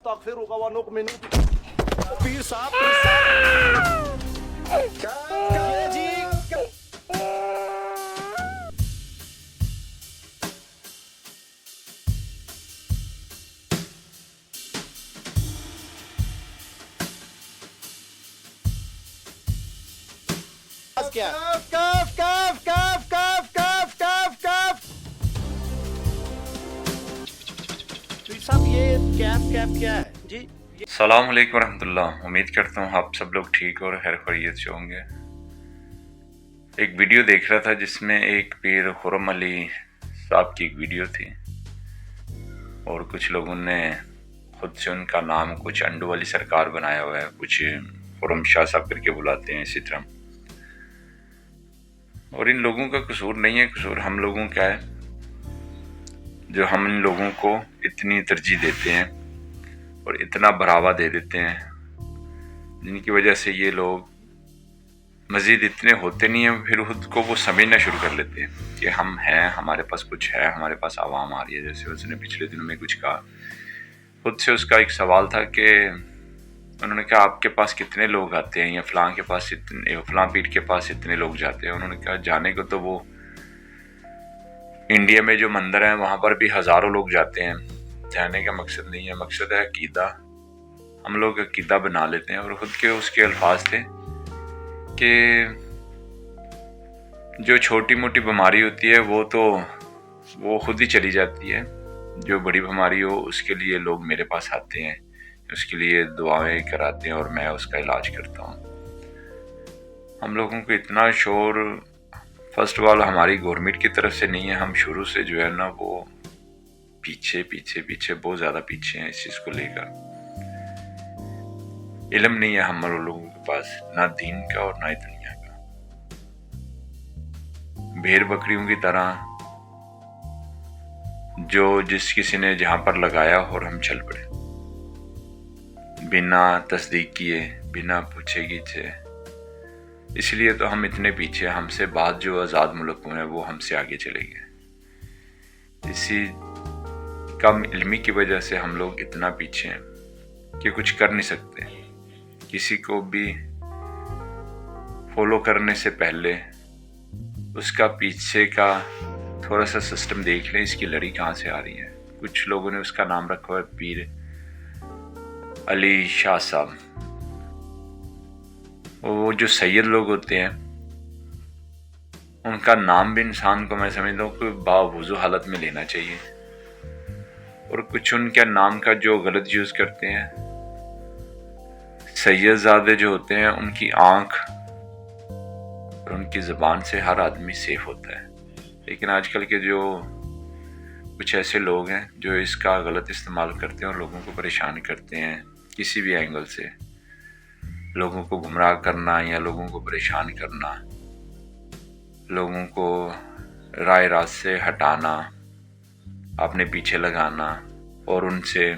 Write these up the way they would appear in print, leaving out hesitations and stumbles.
استغفرك ونؤمن بك پیر صاحب جی کاف کاف کاف کاف کاف کاف کاف پیر صاحب یہ کیف کیف کیا ہے جی؟ السلام علیکم ورحمۃ اللہ. امید کرتا ہوں آپ سب لوگ ٹھیک اور خیر خیریت سے ہوں گے. ایک ویڈیو دیکھ رہا تھا جس میں ایک پیر خرم علی صاحب کی ایک ویڈیو تھی اور کچھ لوگوں نے خود سے ان کا نام کچھ انڈو والی سرکار بنایا ہوا ہے, کچھ خرم شاہ صاحب کر کے بلاتے ہیں اسی طرح. اور ان لوگوں کا قصور نہیں ہے, قصور ہم لوگوں کا ہے جو ہم ان لوگوں کو اتنی ترجیح دیتے ہیں اور اتنا بڑھاوا دے دیتے ہیں, جن کی وجہ سے یہ لوگ مزید اتنے ہوتے نہیں ہیں, پھر خود کو وہ سمجھنا شروع کر لیتے ہیں کہ ہم ہیں, ہمارے پاس کچھ ہے, ہمارے پاس عوام آ رہی ہے. جیسے اس نے پچھلے دنوں میں کچھ کہا, خود سے اس کا ایک سوال تھا کہ انہوں نے کہا آپ کے پاس کتنے لوگ آتے ہیں یا فلاں کے پاس اتنے, فلاں پیر کے پاس اتنے لوگ جاتے ہیں. انہوں نے کہا جانے کو تو وہ انڈیا میں جو مندر ہیں وہاں پر بھی ہزاروں لوگ جاتے ہیں, جانے کا مقصد نہیں ہے, مقصد ہے عقیدہ. ہم لوگ عقیدہ بنا لیتے ہیں. اور خود کے اس کے الفاظ تھے کہ جو چھوٹی موٹی بیماری ہوتی ہے وہ تو وہ خود ہی چلی جاتی ہے, جو بڑی بیماری ہو اس کے لیے لوگ میرے پاس آتے ہیں, اس کے لیے دعائیں کراتے ہیں اور میں اس کا علاج کرتا ہوں. ہم لوگوں کو اتنا شور فرسٹ آف آل ہماری گورنمنٹ کی طرف سے نہیں ہے. ہم شروع سے جو ہے نا وہ پیچھے بہت زیادہ پیچھے ہیں اس چیز کو لے کر. علم نہیں ہے ہم لوگوں کے پاس, نہ دین کا اور نہ ہی دنیا کا. بھیڑ بکریوں کی طرح جو جس کسی نے جہاں پر لگایا اور ہم چل پڑے بنا تصدیق کیے, بنا پوچھے گیچھے. اس لیے تو ہم اتنے پیچھے, ہم سے بعد جو آزاد ملک ہیں وہ ہم سے آگے چلے گئے. اسی کم علمی کی وجہ سے ہم لوگ اتنا پیچھے ہیں کہ کچھ کر نہیں سکتے. کسی کو بھی فالو کرنے سے پہلے اس کا پیچھے کا تھوڑا سا سسٹم دیکھ لیں, اس کی لڑی کہاں سے آ رہی ہے. کچھ لوگوں نے اس کا نام رکھا ہے پیر علی شاہ صاحب. وہ جو سید لوگ ہوتے ہیں ان کا نام بھی انسان کو میں سمجھتا ہوں کہ باوضو حالت میں لینا چاہیے. اور کچھ ان کے نام کا جو غلط یوز کرتے ہیں, سید زادے جو ہوتے ہیں ان کی آنکھ اور ان کی زبان سے ہر آدمی سیف ہوتا ہے. لیکن آج کل کے جو کچھ ایسے لوگ ہیں جو اس کا غلط استعمال کرتے ہیں اور لوگوں کو پریشان کرتے ہیں کسی بھی اینگل سے. لوگوں کو گمراہ کرنا یا لوگوں کو پریشان کرنا, لوگوں کو رائے راست سے ہٹانا, اپنے پیچھے لگانا اور ان سے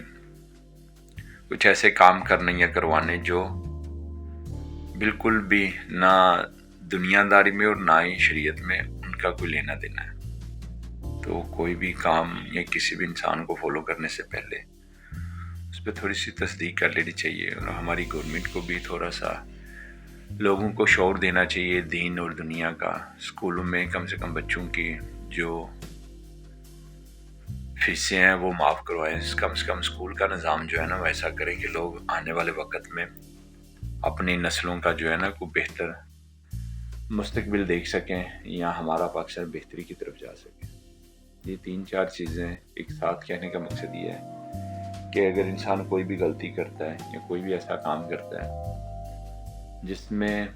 کچھ ایسے کام کرنے یا کروانے جو بالکل بھی نہ دنیا داری میں اور نہ ہی شریعت میں ان کا کوئی لینا دینا ہے. تو کوئی بھی کام یا کسی بھی انسان کو فالو کرنے سے پہلے اس پہ تھوڑی سی تصدیق کر لینی چاہیے. اور ہماری گورنمنٹ کو بھی تھوڑا سا لوگوں کو شعور دینا چاہیے دین اور دنیا کا. اسکولوں میں کم سے کم بچوں کی جو فیسیں ہیں وہ معاف کروائیں. کم سے کم اسکول کا نظام جو ہے نا ویسا کریں کہ لوگ آنے والے وقت میں اپنی نسلوں کا جو ہے نا کوئی بہتر مستقبل دیکھ سکیں یا ہمارا پاکستان بہتری کی طرف جا سکے. یہ 3-4 چیزیں ایک ساتھ کہنے کا مقصد یہ ہے کہ اگر انسان کوئی بھی غلطی کرتا ہے یا کوئی بھی ایسا کام کرتا ہے جس میں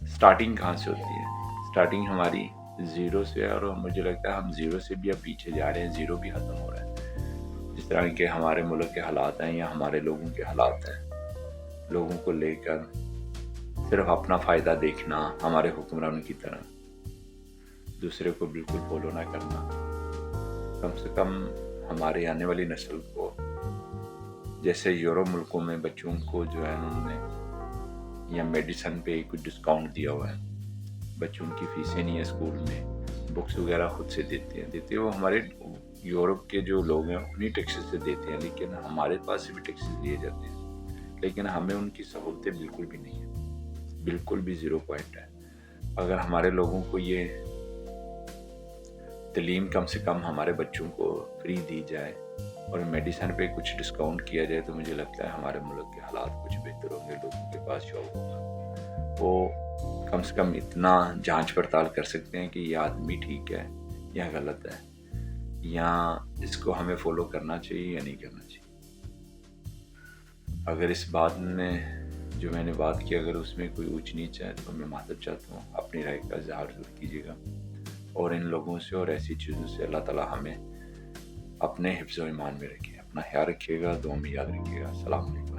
سٹارٹنگ کہاں سے ہوتی ہے, سٹارٹنگ ہماری زیرو سے, اور مجھے لگتا ہے ہم زیرو سے بھی اب پیچھے جا رہے ہیں, زیرو بھی ختم ہو رہا ہے. جس طرح کہ ہمارے ملک کے حالات ہیں یا ہمارے لوگوں کے حالات ہیں, لوگوں کو لے کر صرف اپنا فائدہ دیکھنا, ہمارے حکمران کی طرح دوسرے کو بالکل فالو نہ کرنا. کم سے کم ہمارے آنے والی نسل کو, جیسے یورپ ملکوں میں بچوں کو جو ہے انہوں نے یا میڈیسن پہ کچھ ڈسکاؤنٹ دیا ہوا ہے, بچوں کی فیسیں نہیں ہے اسکول میں, بکس وغیرہ خود سے دیتے ہیں وہ ہمارے یورپ کے جو لوگ ہیں انہی ٹیکسز سے دیتے ہیں، لیکن ہمارے پاس سے بھی ٹیکسز لیے جاتے ہیں، لیکن ہمیں ان کی سہولتیں بالکل بھی نہیں ہیں، بالکل بھی 0 پوائنٹ ہے۔ اگر ہمارے لوگوں کو یہ تعلیم کم سے کم ہمارے بچوں کو فری دی جائے اور میڈیسن پہ کچھ ڈسکاؤنٹ کیا جائے تو مجھے لگتا ہے ہمارے ملک کے حالات کچھ بہتر ہوں گے، لوگوں کے پاس جاب ہوگا، وہ کم سے کم اتنا جانچ پڑتال کر سکتے ہیں کہ یہ آدمی ٹھیک ہے یا غلط ہے، یا اس کو ہمیں فالو کرنا چاہیے یا نہیں کرنا چاہیے۔ اگر اس بات نے جو میں نے بات کی اگر اس میں کوئی اونچ نیچ ہے تو میں معذرت چاہتا ہوں، اپنی رائے کا اظہار ضرور کیجیے گا، اور ان لوگوں سے اور ایسی چیزوں سے اللہ تعالیٰ ہمیں اپنے حفظ و ایمان میں رکھے۔ اپنا خیال رکھیے گا، دعا میں یاد رکھیے گا۔ السلام علیکم۔